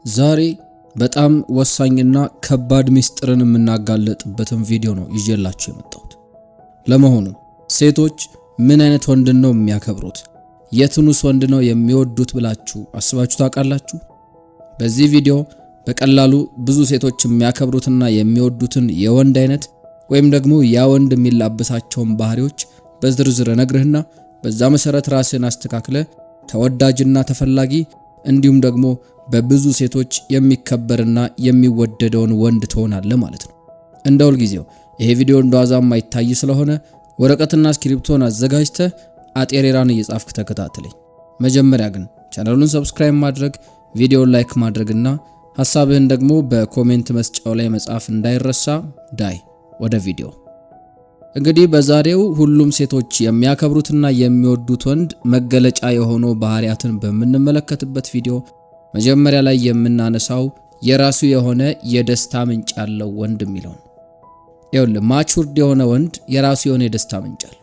ዛሬ በጣም ወሳኝና ከባድ ሚስጥርን የምናጋለጥበትን ቪዲዮ ነው ይዤላችሁ የመጣሁት። ለመሆኑ ሴቶች ምን አይነት ወንድ ነው የሚያከብሩት? የትኑስ ወንድ ነው የሚወዱት ብላችሁ አስባችሁ ታውቃላችሁ? በዚህ ቪዲዮ በቀላሉ ብዙ ሴቶች የሚያከብሩትና የሚወዱትን የወንድ አይነት ወይም ደግሞ ያ ወንድ የሚላበሳቸውን ባህሪዎች በዝርዝር ነግርህና በዛ መሰረት ራስን አስተካክለ ተወዳጅና ተፈላጊ እንዲሁም ደግሞ በብዙ ሴቶች የሚከበርና የሚወደደውን ወንድ ትሆናለህ ማለት ነው። እንደ ሁል ጊዜው ይሄ ቪዲዮ እንደዋዛም ማይታይ ስለሆነ ወረቀትና እስክሪፕቶን አዘጋጅተህ አጤሬራን እየጻፍክ ተከታተለኝ። መጀመሪያ ግን ቻናሉን ሰብስክራይብ ማድረግ፣ ቪዲዮውን ላይክ ማድረግና ሐሳብህን ደግሞ በኮሜንት መስጫው ላይ መጻፍ እንዳይረሳ። ዳይ ወደ ቪዲዮ። እንግዲህ በዛሬው ሁሉም ሴቶች የሚያከብሩትና የሚወዱት ወንድ መገለጫ የሆነው ባህሪያትን በምንመለከትበት ቪዲዮ መጀመሪያ ላይ የምናነሳው የራሱ የሆነ የደስታ ምንጭ ያለው ወንድ የሚለው ነው። ይኸውልህ ማቹርድ የሆነ ወንድ የራሱ የሆነ የደስታ ምንጭ አለው።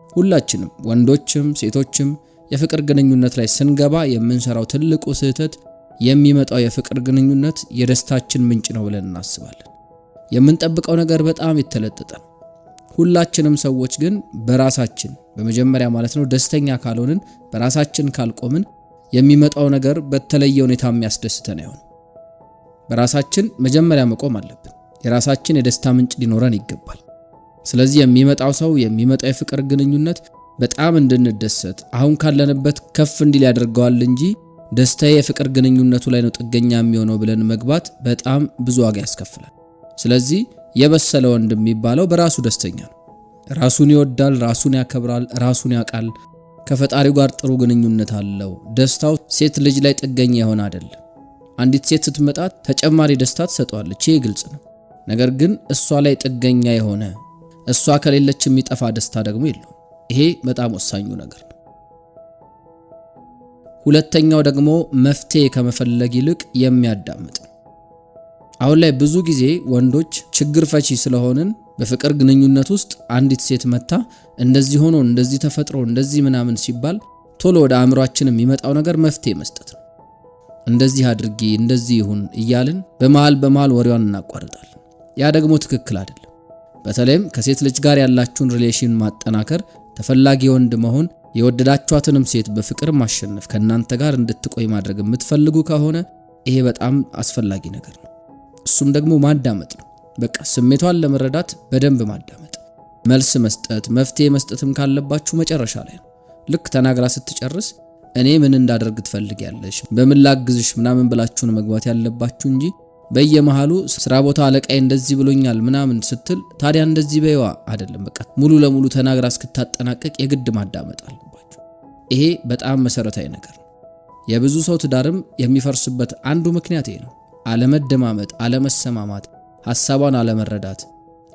ሁላችንም ወንዶችም ሴቶችም የፍቅር ግንኙነት ላይ ስንገባ የምንሰራው ትልቁ ስህተት የሚመጣው የፍቅር ግንኙነት የደስታችን ምንጭ ነው ብለን እናስባለን። የምንጠብቀው ነገር በጣም የተለጠጠ ነው። ሁላችንም ሰዎች ግን በራሳችን በመጀመሪያ ማለት ነው ደስተኛ ካልሆንን በራሳችን ካልቆምን የሚመጣው ነገር በተለየ ሁኔታ የሚያስደስተን አይሆንም። በራሳችን መጀመሪያ መቆም አለብን። የራሳችን የደስታ ምንጭ ሊኖረን ይገባል። ስለዚህ የሚመጣው ሰው የሚመጣው የፍቅር ግንኙነት በጣም እንድንደሰት አሁን ካለንበት ከፍ እንዲል ያደርገዋል እንጂ ደስታዬ የፍቅር ግንኙነቱ ላይ ነው ጥገኛ የሚሆነው ብለን መግባት በጣም ብዙ ዋጋ ያስከፍላል። ስለዚህ የበሰለ ወንድ የሚባለው በራሱ ደስተኛ ነው። ራሱን ይወዳል፣ ራሱን ያከብራል፣ ራሱን ያውቃል፣ ከፈጣሪው ጋር ጥሩ ግንኙነት አለው። ደስታው ሴት ልጅ ላይ ጥገኛ የሆነ አይደለም። አንዲት ሴት ስትመጣ ተጨማሪ ደስታ ትሰጠዋለች፣ ይሄ ግልጽ ነው። ነገር ግን እሷ ላይ ጥገኛ የሆነ እሷ ከሌለች የሚጠፋ ደስታ ደግሞ የለውም። ይሄ በጣም ወሳኙ ነገር ነው። ሁለተኛው ደግሞ መፍትሄ ከመፈለግ ይልቅ የሚያዳምጥ ነው። አሁን ላይ ብዙ ጊዜ ወንዶች ችግር ፈቺ ስለሆንን በፍቅር ግንኙነት ውስጥ አንዲት ሴት መታ እንደዚህ ሆኖ እንደዚህ ተፈጥሮ እንደዚህ ምናምን ሲባል ቶሎ ወደ አእምሯችን የሚመጣው ነገር መፍትሄ መስጠት ነው። እንደዚህ አድርጊ እንደዚህ ይሁን እያልን በመሃል ወሬዋን እናቋርጣለን። ያ ደግሞ ትክክል አይደለም። በተለይም ከሴት ልጅ ጋር ያላችሁን ሪሌሽን ማጠናከር፣ ተፈላጊ ወንድ መሆን፣ የወደዳችኋትንም ሴት በፍቅር ማሸነፍ፣ ከእናንተ ጋር እንድትቆይ ማድረግ የምትፈልጉ ከሆነ ይሄ በጣም አስፈላጊ ነገር ነው። እሱም ደግሞ ማዳመጥ ነው። በቃ ስሜቷን ለመረዳት በደንብ ማዳመጥ፣ መልስ መስጠት፣ መፍትሄ መስጠትም ካለባችሁ መጨረሻ ላይ ነው። ልክ ተናግራ ስትጨርስ እኔ ምን እንዳደርግ ትፈልጊያለሽ፣ በምን ላግዝሽ ምናምን ብላችሁን መግባት ያለባችሁ እንጂ በየመሃሉ ስራ ቦታ አለቃዬ እንደዚህ ብሎኛል ምናምን ስትል ታዲያ እንደዚህ በይዋ አይደለም። በቃ ሙሉ ለሙሉ ተናግራ እስክታጠናቀቅ የግድ ማዳመጥ አለባችሁ። ይሄ በጣም መሰረታዊ ነገር ነው። የብዙ ሰው ትዳርም የሚፈርስበት አንዱ ምክንያት ይሄ ነው። አለመደማመጥ፣ አለመሰማማት፣ ሐሳቧን አለመረዳት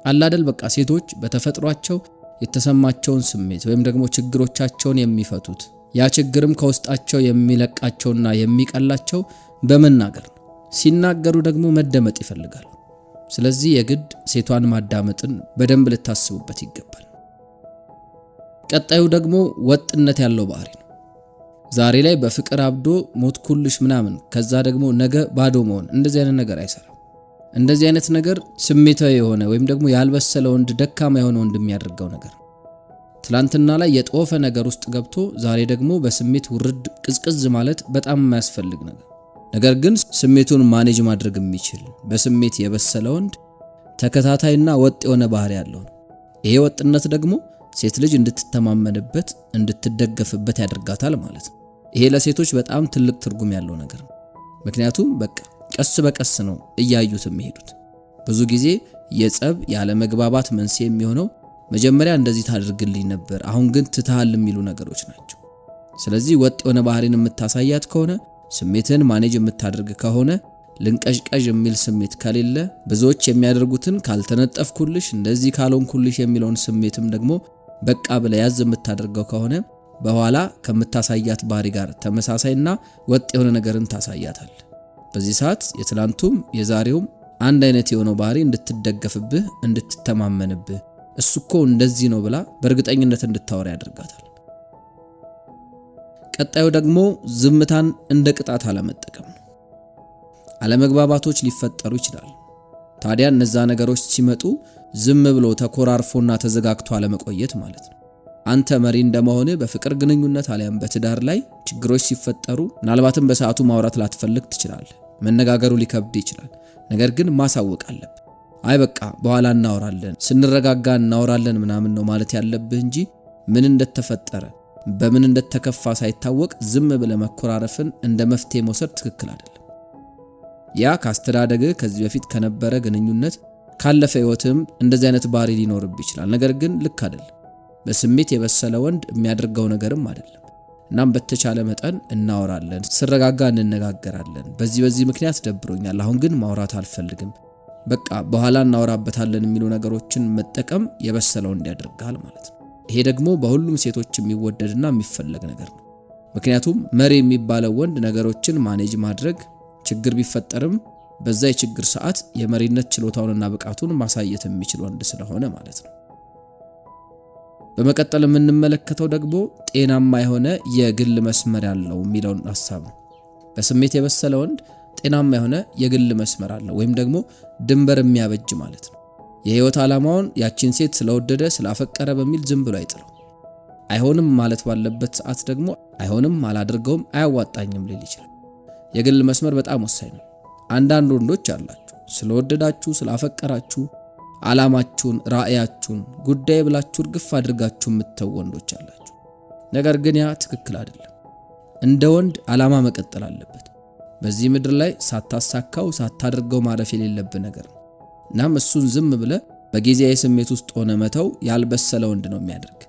አላደል። በቃ ሴቶች በተፈጥሯቸው የተሰማቸውን ስሜት ወይም ደግሞ ችግሮቻቸውን የሚፈቱት ያ ችግርም ከውስጣቸው የሚለቃቸውና የሚቀላቸው በመናገር ነው። ሲናገሩ ደግሞ መደመጥ ይፈልጋሉ። ስለዚህ የግድ ሴቷን ማዳመጥን በደንብ ልታስቡበት ይገባል። ቀጣዩ ደግሞ ወጥነት ያለው ባህሪ ነው። ዛሬ ላይ በፍቅር አብዶ ሞት ኩልሽ ምናምን ከዛ ደግሞ ነገ ባዶ መሆን እንደዚህ አይነት ነገር አይሰራም። እንደዚህ አይነት ነገር ስሜታዊ የሆነ ወይም ደግሞ ያልበሰለ ወንድ፣ ደካማ የሆነ ወንድ የሚያደርገው ነገር። ትላንትና ላይ የጦፈ ነገር ውስጥ ገብቶ ዛሬ ደግሞ በስሜት ውርድ ቅዝቅዝ ማለት በጣም የማያስፈልግ ነገር ግን ስሜቱን ማኔጅ ማድረግ የሚችል በስሜት የበሰለ ወንድ ተከታታይና ወጥ የሆነ ባህሪ ያለው ነው። ይሄ ወጥነት ደግሞ ሴት ልጅ እንድትተማመንበት እንድትደገፍበት ያደርጋታል ማለት ነው። ይሄ ለሴቶች በጣም ትልቅ ትርጉም ያለው ነገር ነው። ምክንያቱም በቃ ቀስ በቀስ ነው እያዩት የሚሄዱት። ብዙ ጊዜ የጸብ ያለ መግባባት መንስኤ የሚሆነው መጀመሪያ እንደዚህ ታደርግልኝ ነበር አሁን ግን ትተሃል የሚሉ ነገሮች ናቸው። ስለዚህ ወጥ የሆነ ባህሪን የምታሳያት ከሆነ ስሜትን ማኔጅ የምታደርግ ከሆነ ልንቀዥቀዥ የሚል ስሜት ከሌለ ብዙዎች የሚያደርጉትን ካልተነጠፍኩልሽ እንደዚህ ካልሆንኩልሽ የሚለውን ስሜትም ደግሞ በቃ ብለ ያዝ የምታደርገው ከሆነ በኋላ ከምታሳያት ባህሪ ጋር ተመሳሳይና ወጥ የሆነ ነገርን ታሳያታል። በዚህ ሰዓት የትላንቱም የዛሬውም አንድ አይነት የሆነው ባህሪ እንድትደገፍብህ እንድትተማመንብህ እሱኮ እንደዚህ ነው ብላ በእርግጠኝነት እንድታወራ ያደርጋታል። ቀጣዩ ደግሞ ዝምታን እንደ ቅጣት አለመጠቀም ነው። አለመግባባቶች ሊፈጠሩ ይችላል። ታዲያ እነዛ ነገሮች ሲመጡ ዝም ብሎ ተኮራርፎና ተዘጋግቶ አለመቆየት ማለት ነው። አንተ መሪ እንደመሆነ በፍቅር ግንኙነት አሊያም በትዳር ላይ ችግሮች ሲፈጠሩ ምናልባትም በሰዓቱ ማውራት ላትፈልግ ትችላለህ። መነጋገሩ ሊከብድ ይችላል። ነገር ግን ማሳወቅ አለብህ። አይ በቃ በኋላ እናወራለን፣ ስንረጋጋ እናወራለን ምናምን ነው ማለት ያለብህ እንጂ ምን እንደተፈጠረ በምን እንደተከፋ ሳይታወቅ ዝም ብለ መኮራረፍን እንደ መፍትሄ መውሰድ ትክክል አይደለም። ያ ካስተዳደገ ከዚህ በፊት ከነበረ ግንኙነት ካለፈ ህይወትም እንደዚህ አይነት ባህሪ ሊኖርብ ይችላል። ነገር ግን ልክ አይደለም። በስሜት የበሰለ ወንድ የሚያደርገው ነገርም አይደለም። እናም በተቻለ መጠን እናወራለን፣ ስረጋጋ እንነጋገራለን። በዚህ ምክንያት ደብሮኛል፣ አሁን ግን ማውራት አልፈልግም፣ በቃ በኋላ እናወራበታለን የሚሉ ነገሮችን መጠቀም የበሰለ ወንድ ያደርጋል ማለት ነው። ይሄ ደግሞ በሁሉም ሴቶች የሚወደድና የሚፈለግ ነገር ነው። ምክንያቱም መሪ የሚባለው ወንድ ነገሮችን ማኔጅ ማድረግ፣ ችግር ቢፈጠርም በዛ የችግር ሰዓት የመሪነት ችሎታውንና ብቃቱን ማሳየት የሚችል ወንድ ስለሆነ ማለት ነው። በመቀጠል የምንመለከተው ደግሞ ጤናማ የሆነ የግል መስመር ያለው የሚለውን ሐሳብ ነው። በስሜት የበሰለ ወንድ ጤናማ የሆነ የግል መስመር አለው ወይም ደግሞ ድንበር የሚያበጅ ማለት ነው። የህይወት ዓላማውን ያቺን ሴት ስለወደደ ስላፈቀረ በሚል ዝም ብሎ አይጥለው። አይሆንም ማለት ባለበት ሰዓት ደግሞ አይሆንም፣ አላደርገውም፣ አያዋጣኝም ሊል ይችላል። የግል መስመር በጣም ወሳኝ ነው። አንዳንድ ወንዶች አላችሁ ስለወደዳችሁ ስላፈቀራችሁ ዓላማችሁን ራእያችሁን ጉዳይ ብላችሁ እርግፍ አድርጋችሁ የምትተው ወንዶች አላችሁ። ነገር ግን ያ ትክክል አይደለም። እንደ ወንድ ዓላማ መቀጠል አለበት። በዚህ ምድር ላይ ሳታሳካው ሳታደርገው ማረፍ የሌለብህ ነገር ነው። እናም እሱን ዝም ብለ በጊዜያዊ ስሜት ውስጥ ሆነ መተው ያልበሰለ ወንድ ነው የሚያደርግ።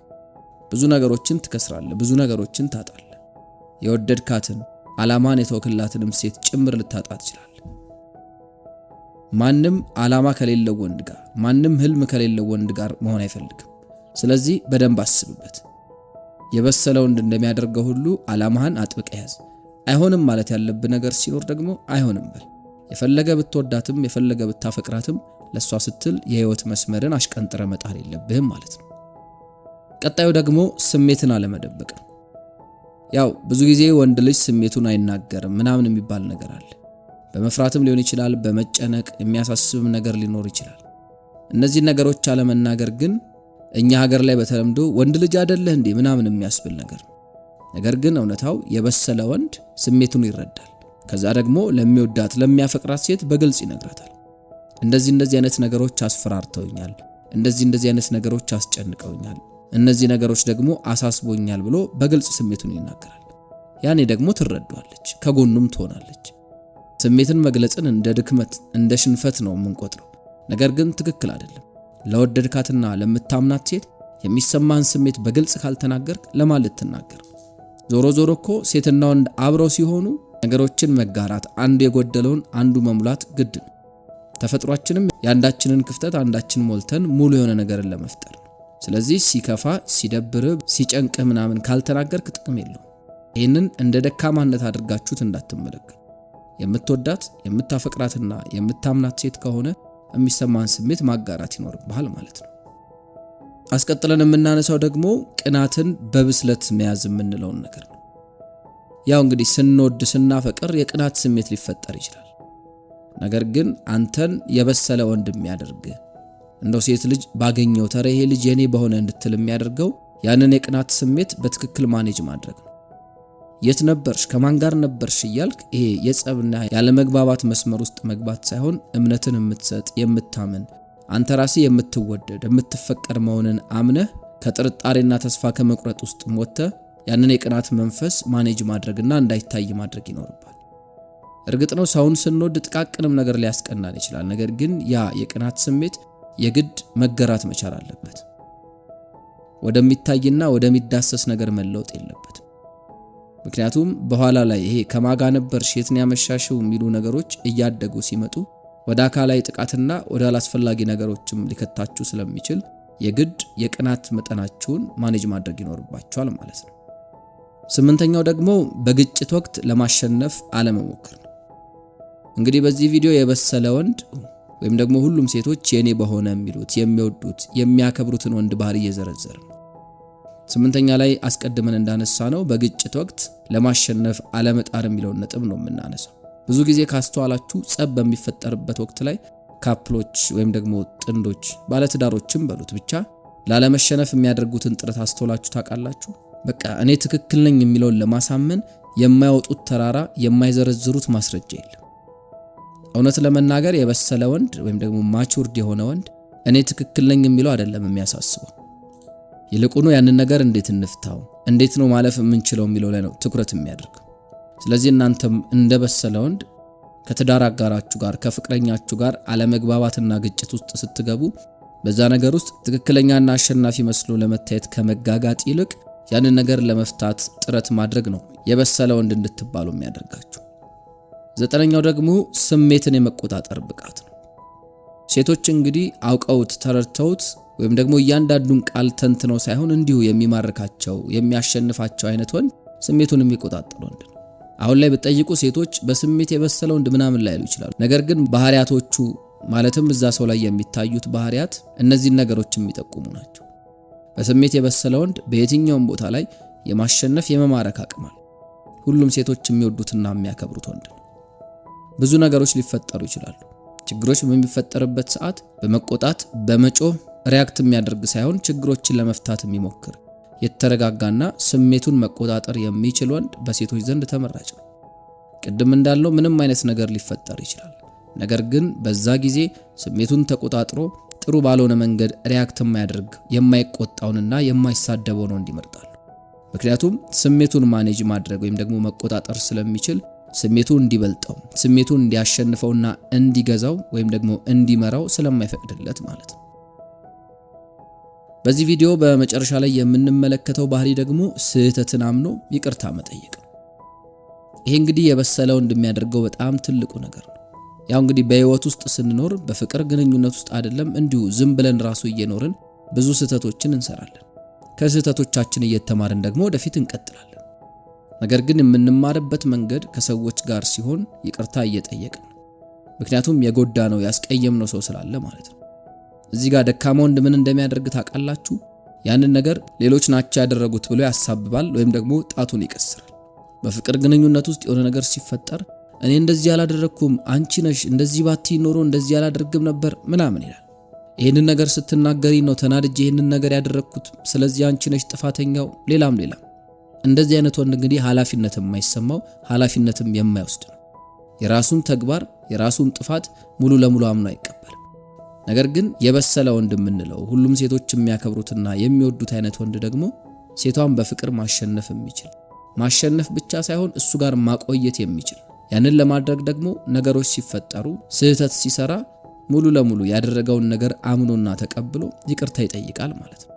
ብዙ ነገሮችን ትከስራለህ፣ ብዙ ነገሮችን ታጣለህ። የወደድካትን ዓላማን የተወክላትንም ሴት ጭምር ልታጣ ትችላለህ። ማንም ዓላማ ከሌለው ወንድ ጋር፣ ማንም ህልም ከሌለው ወንድ ጋር መሆን አይፈልግም። ስለዚህ በደንብ አስብበት። የበሰለ ወንድ እንደሚያደርገው ሁሉ ዓላማህን አጥብቀህ ያዝ። አይሆንም ማለት ያለብህ ነገር ሲኖር ደግሞ አይሆንም በል። የፈለገ ብትወዳትም የፈለገ ብታፈቅራትም ለሷ ስትል የህይወት መስመርን አሽቀንጥረ መጣል የለብህም ማለት ነው። ቀጣዩ ደግሞ ስሜትን አለመደበቅ ነው። ያው ብዙ ጊዜ ወንድ ልጅ ስሜቱን አይናገርም ምናምን የሚባል ነገር አለ። በመፍራትም ሊሆን ይችላል፣ በመጨነቅ የሚያሳስብም ነገር ሊኖር ይችላል። እነዚህ ነገሮች አለመናገር ግን እኛ ሀገር ላይ በተለምዶ ወንድ ልጅ አይደለህ እንዴ ምናምን የሚያስብል ነገር ነው። ነገር ግን እውነታው የበሰለ ወንድ ስሜቱን ይረዳል። ከዛ ደግሞ ለሚወዳት ለሚያፈቅራት ሴት በግልጽ ይነግራታል። እንደዚህ አይነት ነገሮች አስፈራርተውኛል፣ እንደዚህ አይነት ነገሮች አስጨንቀውኛል፣ እነዚህ ነገሮች ደግሞ አሳስቦኛል ብሎ በግልጽ ስሜቱን ይናገራል። ያኔ ደግሞ ትረዳዋለች፣ ከጎኑም ትሆናለች። ስሜትን መግለጽን እንደ ድክመት እንደ ሽንፈት ነው የምንቆጥረው። ነገር ግን ትክክል አይደለም። ለወደድካትና ለምታምናት ሴት የሚሰማህን ስሜት በግልጽ ካልተናገርክ ለማን ልትናገር? ዞሮ እኮ ሴትና ወንድ አብረው ሲሆኑ ነገሮችን መጋራት፣ አንዱ የጎደለውን አንዱ መሙላት ግድ ነው። ተፈጥሯችንም የአንዳችንን ክፍተት አንዳችን ሞልተን ሙሉ የሆነ ነገርን ለመፍጠር ነው። ስለዚህ ሲከፋ፣ ሲደብር፣ ሲጨንቅ ምናምን ካልተናገርክ ጥቅም የለውም። ይህንን እንደ ደካማነት አድርጋችሁት እንዳትመለከቱ። የምትወዳት የምታፈቅራትና የምታምናት ሴት ከሆነ የሚሰማን ስሜት ማጋራት ይኖርብሃል ማለት ነው። አስቀጥለን የምናነሳው ደግሞ ቅናትን በብስለት መያዝ የምንለውን ነገር ነው። ያው እንግዲህ ስንወድ ስናፈቅር የቅናት ስሜት ሊፈጠር ይችላል። ነገር ግን አንተን የበሰለ ወንድ የሚያደርግ እንደው ሴት ልጅ ባገኘው ተረ ይሄ ልጅ የኔ በሆነ እንድትል የሚያደርገው ያንን የቅናት ስሜት በትክክል ማኔጅ ማድረግ ነው። የት ነበርሽ ከማን ጋር ነበርሽ እያልክ ይሄ የጸብና ያለመግባባት መስመር ውስጥ መግባት ሳይሆን እምነትን የምትሰጥ የምታምን አንተ ራስህ የምትወደድ የምትፈቀር መሆንን አምነህ ከጥርጣሬና ተስፋ ከመቁረጥ ውስጥ ወጥተህ ያንን የቅናት መንፈስ ማኔጅ ማድረግና እንዳይታይ ማድረግ ይኖርባል። እርግጥ ነው ሰውን ስንወድ ጥቃቅንም ነገር ሊያስቀናን ይችላል። ነገር ግን ያ የቅናት ስሜት የግድ መገራት መቻል አለበት። ወደሚታይና ወደሚዳሰስ ነገር መለወጥ የለበትም። ምክንያቱም በኋላ ላይ ይሄ ከማጋ ነበርሽ የትን ያመሻሽው የሚሉ ነገሮች እያደጉ ሲመጡ ወደ አካላዊ ጥቃትና ወደ አላስፈላጊ ነገሮችም ሊከታችሁ ስለሚችል የግድ የቅናት መጠናችሁን ማኔጅ ማድረግ ይኖርባችኋል ማለት ነው። ስምንተኛው ደግሞ በግጭት ወቅት ለማሸነፍ አለመሞከር ነው። እንግዲህ በዚህ ቪዲዮ የበሰለ ወንድ ወይም ደግሞ ሁሉም ሴቶች የኔ በሆነ የሚሉት የሚወዱት የሚያከብሩትን ወንድ ባህሪ እየዘረዘረ ነው። ስምንተኛ ላይ አስቀድመን እንዳነሳ ነው በግጭት ወቅት ለማሸነፍ አለመጣር የሚለውን ነጥብ ነው የምናነሳው። ብዙ ጊዜ ካስተዋላችሁ ጸብ በሚፈጠርበት ወቅት ላይ ካፕሎች ወይም ደግሞ ጥንዶች ባለትዳሮችም በሉት ብቻ ላለመሸነፍ የሚያደርጉትን ጥረት አስተውላችሁ ታውቃላችሁ? በቃ እኔ ትክክል ነኝ የሚለውን ለማሳመን የማያወጡት ተራራ የማይዘረዝሩት ማስረጃ የለም። እውነት ለመናገር የበሰለ ወንድ ወይም ደግሞ ማቹርድ የሆነ ወንድ እኔ ትክክል ነኝ የሚለው አይደለም የሚያሳስበው። ይልቁኑ ያንን ነገር እንዴት እንፍታው፣ እንዴት ነው ማለፍ የምንችለው የሚለው ላይ ነው ትኩረት የሚያደርገው። ስለዚህ እናንተም እንደበሰለ ወንድ ከትዳር አጋራችሁ ጋር ከፍቅረኛችሁ ጋር አለመግባባትና ግጭት ውስጥ ስትገቡ በዛ ነገር ውስጥ ትክክለኛና አሸናፊ መስሎ ለመታየት ከመጋጋጥ ይልቅ ያንን ነገር ለመፍታት ጥረት ማድረግ ነው የበሰለ ወንድ እንድትባሉ የሚያደርጋችሁ። 9ኛው ደግሞ ስሜትን የመቆጣጠር ብቃት ነው። ሴቶች እንግዲህ አውቀውት ተረድተውት ወይም ደግሞ እያንዳንዱን ቃል ተንትነው ሳይሆን እንዲሁ የሚማርካቸው የሚያሸንፋቸው አይነት ወንድ ስሜቱን የሚቆጣጠር ወንድ ነው። አሁን ላይ በጠይቁ ሴቶች በስሜት የበሰለ ወንድ ምናምን ላይ ያሉ ይችላሉ። ነገር ግን ባህሪያቶቹ ማለትም እዛ ሰው ላይ የሚታዩት ባህሪያት እነዚህን ነገሮች የሚጠቁሙ ናቸው። በስሜት የበሰለ ወንድ በየትኛውም ቦታ ላይ የማሸነፍ የመማረክ አቅም አለው። ሁሉም ሴቶች የሚወዱትና የሚያከብሩት ወንድ ነው። ብዙ ነገሮች ሊፈጠሩ ይችላሉ። ችግሮች በሚፈጠርበት ሰዓት በመቆጣት በመጮህ ሪያክት የሚያደርግ ሳይሆን ችግሮችን ለመፍታት የሚሞክር የተረጋጋና ስሜቱን መቆጣጠር የሚችል ወንድ በሴቶች ዘንድ ተመራጭ ነው። ቅድም እንዳለው ምንም አይነት ነገር ሊፈጠር ይችላል። ነገር ግን በዛ ጊዜ ስሜቱን ተቆጣጥሮ ጥሩ ባልሆነ መንገድ ሪያክት የማያደርግ የማይቆጣውንና የማይሳደበውን ወንድ ይመርጣሉ። ምክንያቱም ስሜቱን ማኔጅ ማድረግ ወይም ደግሞ መቆጣጠር ስለሚችል ስሜቱን እንዲበልጠው ስሜቱን እንዲያሸንፈውና እንዲገዛው ወይም ደግሞ እንዲመራው ስለማይፈቅድለት ማለት ነው። በዚህ ቪዲዮ በመጨረሻ ላይ የምንመለከተው ባህሪ ደግሞ ስህተትን አምኖ ይቅርታ መጠየቅ ነው። ይሄ እንግዲህ የበሰለ ወንድ የሚያደርገው በጣም ትልቁ ነገር ነው። ያው እንግዲህ በህይወት ውስጥ ስንኖር በፍቅር ግንኙነት ውስጥ አይደለም እንዲሁ ዝም ብለን ራሱ እየኖርን ብዙ ስህተቶችን እንሰራለን። ከስህተቶቻችን እየተማርን ደግሞ ወደፊት እንቀጥላለን። ነገር ግን የምንማርበት መንገድ ከሰዎች ጋር ሲሆን ይቅርታ እየጠየቅን ነው። ምክንያቱም የጎዳነው ያስቀየምነው ሰው ስላለ ማለት ነው። እዚህ ጋር ደካማ ወንድ ምን እንደሚያደርግ ታውቃላችሁ? ያንን ነገር ሌሎች ናቸው ያደረጉት ብሎ ያሳብባል ወይም ደግሞ ጣቱን ይቀስራል። በፍቅር ግንኙነት ውስጥ የሆነ ነገር ሲፈጠር እኔ እንደዚህ ያላደረኩም፣ አንቺ ነሽ እንደዚህ ባትይ ኖሮ እንደዚህ ያላደርግም ነበር ምናምን ይላል። ይሄንን ነገር ስትናገሪ ነው ተናድጄ ይሄንን ነገር ያደረኩት፣ ስለዚህ አንቺ ነሽ ጥፋተኛው፣ ሌላም እንደዚህ አይነት ወንድ እንግዲህ ኃላፊነት የማይሰማው ኃላፊነትም የማይወስድ ነው። የራሱን ተግባር የራሱን ጥፋት ሙሉ ለሙሉ አምኖ አይቀበልም። ነገር ግን የበሰለ ወንድ የምንለው ሁሉም ሴቶች የሚያከብሩትና የሚወዱት አይነት ወንድ ደግሞ ሴቷን በፍቅር ማሸነፍ የሚችል ማሸነፍ ብቻ ሳይሆን እሱ ጋር ማቆየት የሚችል ያንን ለማድረግ ደግሞ ነገሮች ሲፈጠሩ ስህተት ሲሰራ ሙሉ ለሙሉ ያደረገውን ነገር አምኖና ተቀብሎ ይቅርታ ይጠይቃል ማለት ነው።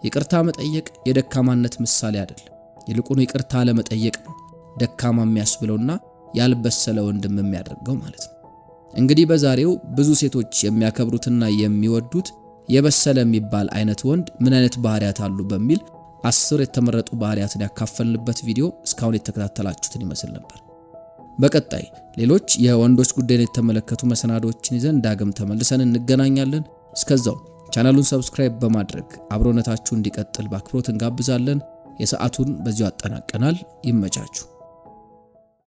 ይቅርታ መጠየቅ የደካማነት ምሳሌ አይደለም። ይልቁኑ ይቅርታ ለመጠየቅ ነው ደካማ የሚያስብለውና ያልበሰለ ወንድም የሚያደርገው ማለት ነው። እንግዲህ በዛሬው ብዙ ሴቶች የሚያከብሩትና የሚወዱት የበሰለ የሚባል አይነት ወንድ ምን አይነት ባህሪያት አሉ በሚል 10 የተመረጡ ባህሪያትን ያካፈልንበት ቪዲዮ እስካሁን የተከታተላችሁትን ይመስል ነበር። በቀጣይ ሌሎች የወንዶች ጉዳይን የተመለከቱ መሰናዶዎችን ይዘን ዳግም ተመልሰን እንገናኛለን። እስከዛው ቻናሉን ሰብስክራይብ በማድረግ አብሮነታችሁ እንዲቀጥል በአክብሮት እንጋብዛለን። የሰዓቱን በዚሁ አጠናቀናል። ይመቻችሁ።